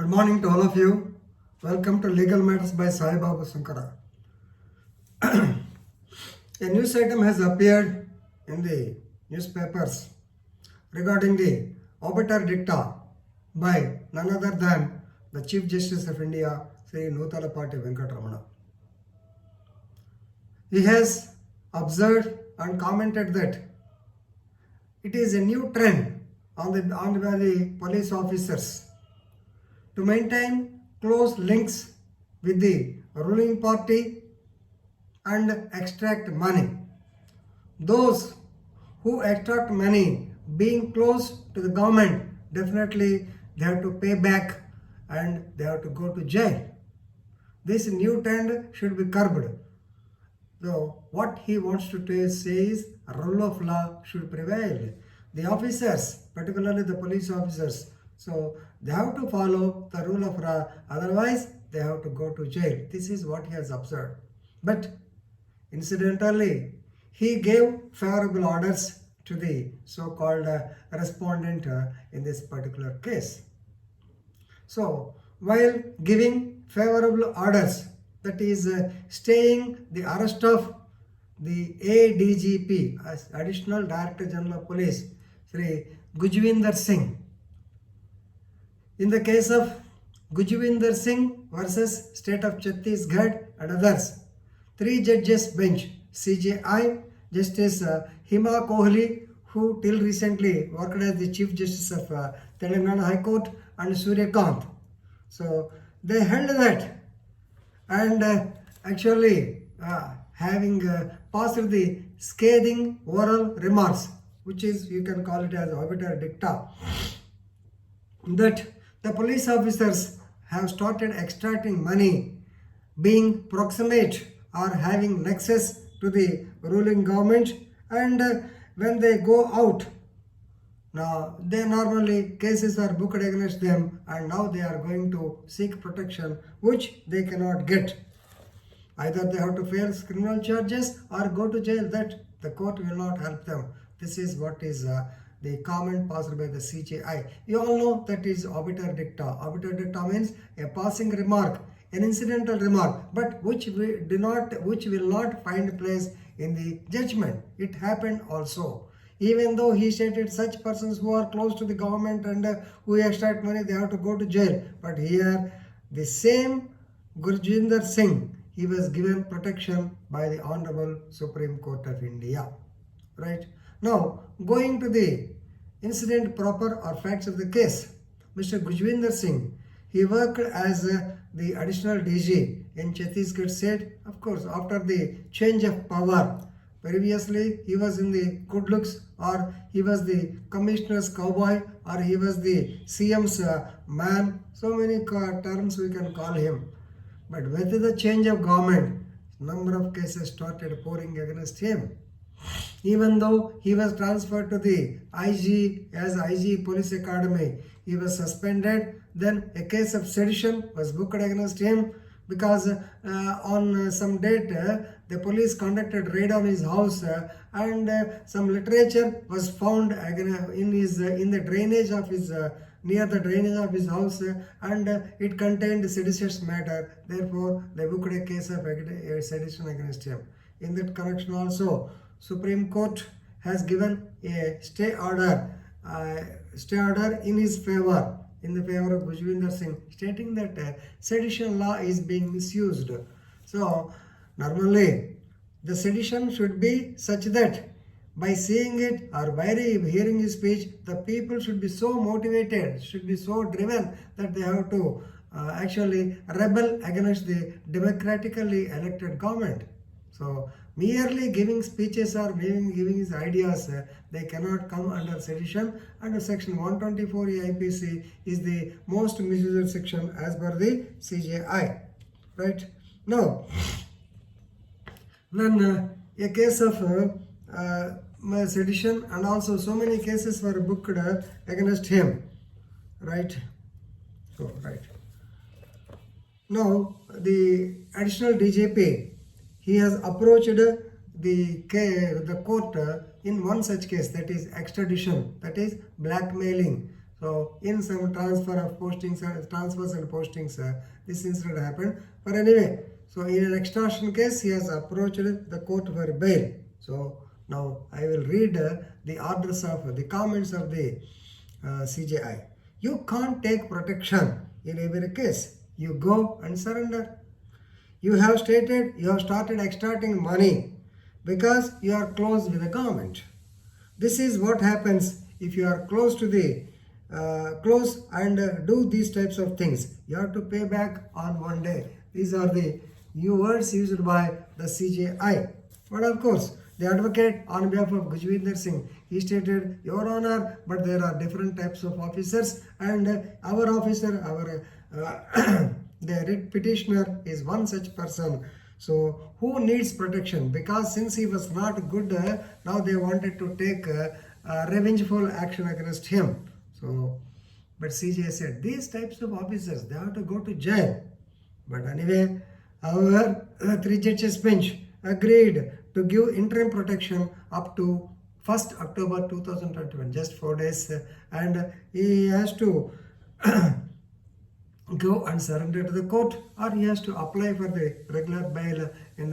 Good morning to all of you. Welcome to Legal Matters by Sai Babu Sankara. A news item has appeared in the newspapers regarding the OBITER DICTA by none other than the Chief Justice of India, Sri Nutalapati Venkatramana. He has observed and commented that it is a new trend on the police officers to maintain close links with the ruling party and extract money. Those who extract money being close to the government, definitely they have to pay back and they have to go to jail. This new trend should be curbed. So what he wants to say is rule of law should prevail. The officers, particularly the police officers, so they have to follow the rule of law, otherwise they have to go to jail. This is what he has observed. But incidentally, he gave favorable orders to the so-called respondent in this particular case. So while giving favorable orders, that is staying the arrest of the ADGP, as Additional Director General of Police, Sri Gurjinder Singh. In the case of Gurjinder Singh versus State of Chhattisgarh and others, 3 judges bench, CJI, Justice Hima Kohli, who till recently worked as the Chief Justice of Telangana High Court, and Suryakant. So they held that and actually having passed the scathing oral remarks, which is, you can call it as OBITER DICTA, that the police officers have started extracting money being proximate or having nexus to the ruling government, and when they go out, now they normally cases are booked against them and now they are going to seek protection which they cannot get. Either they have to face criminal charges or go to jail, that the court will not help them. This is what is the comment passed by the CJI. You all know that is OBITER DICTA. OBITER DICTA means a passing remark, an incidental remark, but which will not find place in the judgment. It happened also. Even though he stated such persons who are close to the government and who extract money, they have to go to jail. But here, the same Gurjinder Singh, he was given protection by the Honorable Supreme Court of India. Right? Now, going to the incident proper or facts of the case, Mr. Gurjinder Singh, he worked as the additional DG in Chhattisgarh state, of course, after the change of power. Previously, he was in the good looks, or he was the commissioner's cowboy, or he was the CM's man. So many terms we can call him. But with the change of government, number of cases started pouring against him. Even though he was transferred to the IG as IG Police Academy, he was suspended. Then a case of sedition was booked against him because on some date the police conducted raid on his house and some literature was found in the drainage of his near the drainage of his house and it contained seditious matter. Therefore, they booked a case of sedition against him. In that connection also, Supreme Court has given a stay order in his favor, in the favor of Gurjinder Singh, stating that sedition law is being misused. So normally the sedition should be such that by seeing it or by hearing his speech, the people should be so motivated, should be so driven that they have to actually rebel against the democratically elected government. So merely giving speeches or giving his ideas, they cannot come under sedition. Under section 124 IPC is the most misused section as per the CJI. Right? Now, when a case of sedition and also so many cases were booked against him. Right? So, right. Now, the additional DGP, he has approached the court in one such case, that is extradition, that is blackmailing. So in some transfers and postings, this incident happened. But anyway, so in an extortion case, he has approached the court for bail. So now I will read the orders of the comments of the CJI. You can't take protection in every case. You go and surrender. You have started extracting money because you are close with the government. This is what happens if you are close to the close and do these types of things. You have to pay back on one day. These are the new words used by the CJI. But of course, the advocate on behalf of Gurjinder Singh, he stated, Your Honor, but there are different types of officers, and our officer, the writ petitioner is one such person. So who needs protection? Because since he was not good, now they wanted to take revengeful action against him. So, but CJ said these types of officers, they have to go to jail. But anyway, however, the 3 judges bench agreed to give interim protection up to 1st October 2021, just 4 days, and he has to go and surrender to the court, or he has to apply for the regular bail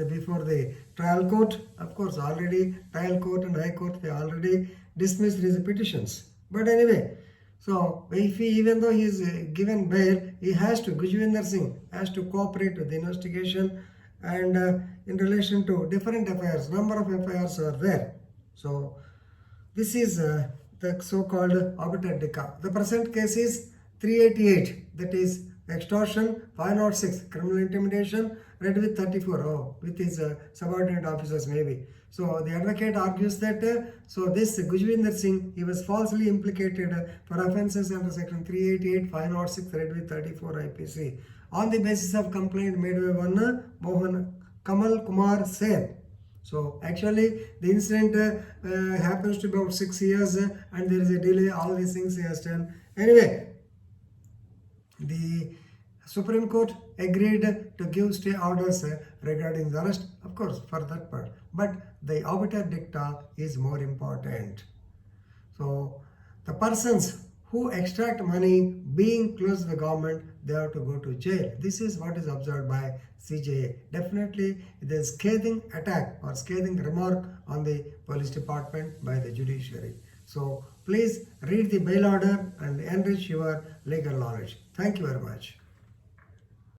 before the trial court. Of course, already trial court and high court, they already dismissed his petitions. But anyway, so if even though he is given bail, Gurjinder Singh has to cooperate with the investigation, and in relation to different affairs, number of affairs are there. So this is the so-called OBITER DICTA. The present case is 388, that is extortion, 506, criminal intimidation, read with 34, with his subordinate officers maybe. So the advocate argues that so this Gurjinder Singh, he was falsely implicated for offences under section 388, 506, read with 34 IPC on the basis of complaint made by one Kamal Kumar Sen. So actually the incident happens to about 6 years and there is a delay, all these things he has done. Anyway, the Supreme Court agreed to give stay orders regarding the arrest, of course, for that part. But the OBITER DICTA is more important. So the persons who extract money being close to the government, they have to go to jail. This is what is observed by CJA. Definitely there is scathing attack or scathing remark on the police department by the judiciary. So please read the bail order and enrich your legal knowledge. Thank you very much.